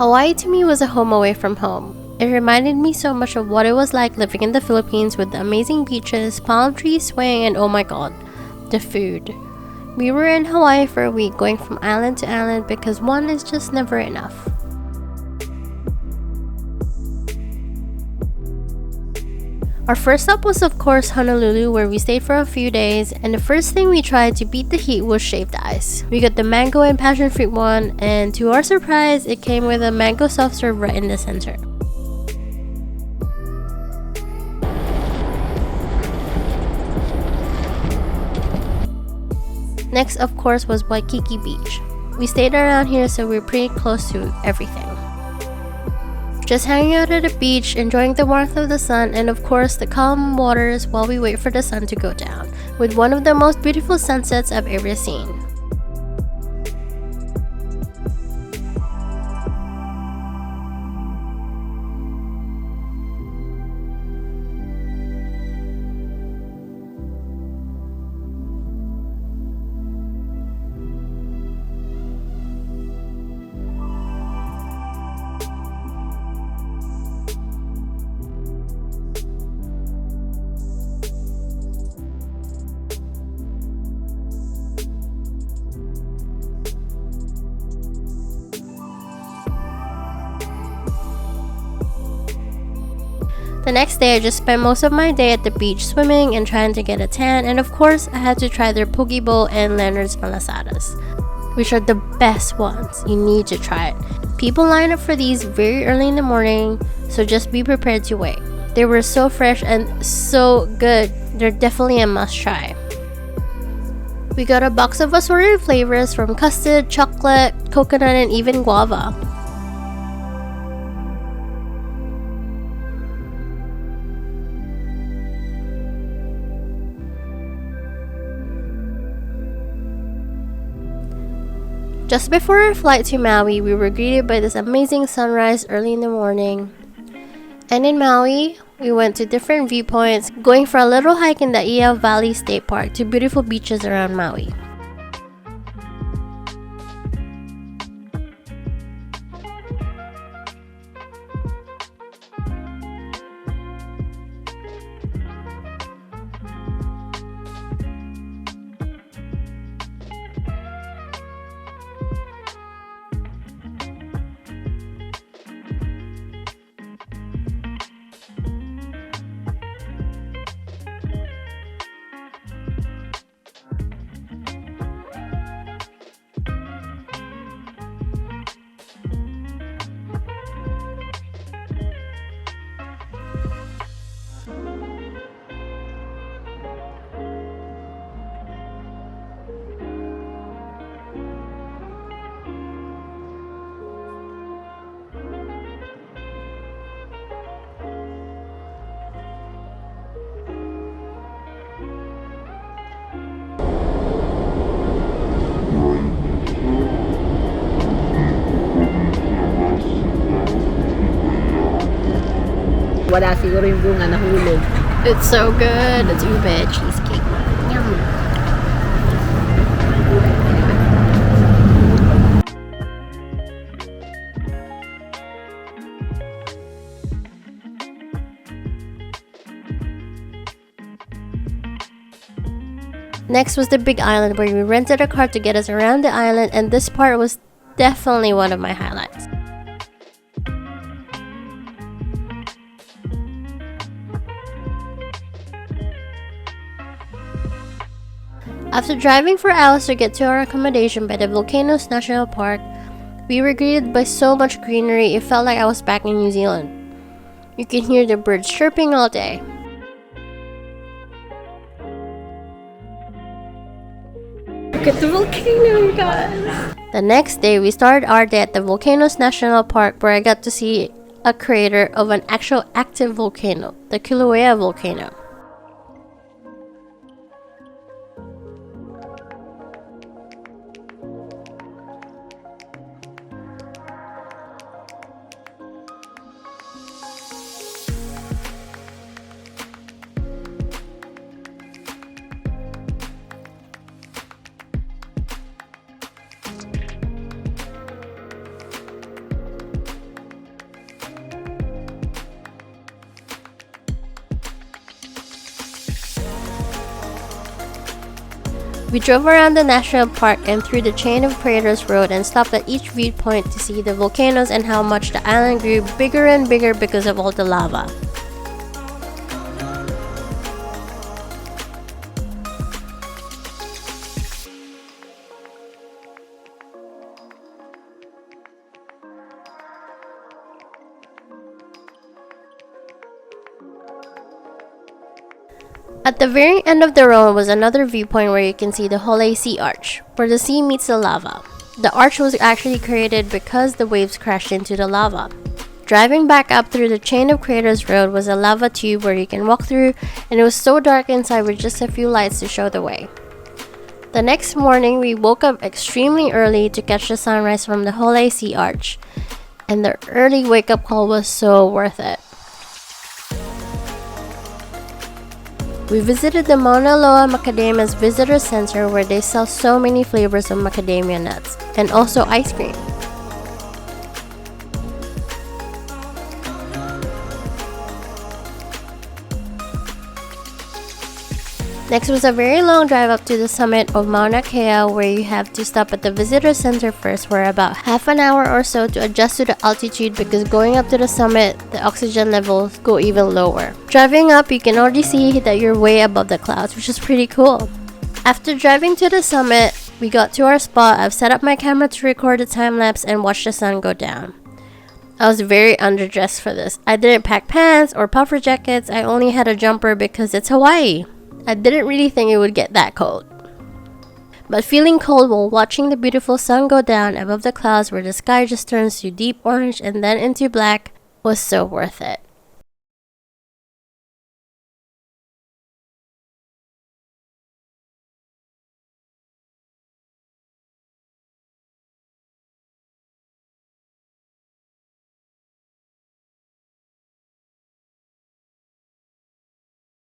Hawaii to me was a home away from home. It reminded me so much of what it was like living in the Philippines with the amazing beaches, palm trees swaying, and oh my god, the food. We were in Hawaii for a week, going from island to island because one is just never enough. Our first stop was of course Honolulu, where we stayed for a few days, and the first thing we tried to beat the heat was shaved ice. We got the mango and passion fruit one, and to our surprise, it came with a mango soft serve right in the center. Next, of course, was Waikiki Beach. We stayed around here, so we were pretty close to everything. Just hanging out at the beach, enjoying the warmth of the sun, and of course the calm waters while we wait for the sun to go down, with one of the most beautiful sunsets I've ever seen. The next day, I just spent most of my day at the beach swimming and trying to get a tan, and of course, I had to try their poke bowl and Leonard's Malasadas, which are the best ones. You need to try it. People line up for these very early in the morning, so just be prepared to wait. They were so fresh and so good. They're definitely a must try. We got a box of assorted flavors from custard, chocolate, coconut, and even guava. Just before our flight to Maui, we were greeted by this amazing sunrise early in the morning. And in Maui, we went to different viewpoints, going for a little hike in the Ia Valley State Park to beautiful beaches around Maui. Wala siguro yung bunga nahulog. It's so good. It's ube cheesecake. Yum. Next was the Big Island, where we rented a car to get us around the island, and this part was definitely one of my highlights. After driving for hours to get to our accommodation by the Volcanoes National Park, we were greeted by so much greenery it felt like I was back in New Zealand. You can hear the birds chirping all day. Look at the volcano, guys! The next day, we started our day at the Volcanoes National Park, where I got to see a crater of an actual active volcano, the Kilauea volcano. We drove around the national park and through the chain of craters road and stopped at each viewpoint to see the volcanoes and how much the island grew bigger and bigger because of all the lava. At the very end of the road was another viewpoint where you can see the Hawai'i Sea Arch, where the sea meets the lava. The arch was actually created because the waves crashed into the lava. Driving back up through the chain of craters road was a lava tube where you can walk through, and it was so dark inside with just a few lights to show the way. The next morning, we woke up extremely early to catch the sunrise from the Hawai'i Sea Arch, and the early wake-up call was so worth it. We visited the Mauna Kea Macadamia's Visitor Center where they sell so many flavors of macadamia nuts and also ice cream. Next was a very long drive up to the summit of Mauna Kea where you have to stop at the visitor center first for about half an hour or so to adjust to the altitude because going up to the summit, the oxygen levels go even lower. Driving up, you can already see that you're way above the clouds, which is pretty cool. After driving to the summit, we got to our spot. I've set up my camera to record the time lapse and watch the sun go down. I was very underdressed for this. I didn't pack pants or puffer jackets. I only had a jumper because it's Hawaii. I didn't really think it would get that cold. But feeling cold while watching the beautiful sun go down above the clouds where the sky just turns to deep orange and then into black was so worth it.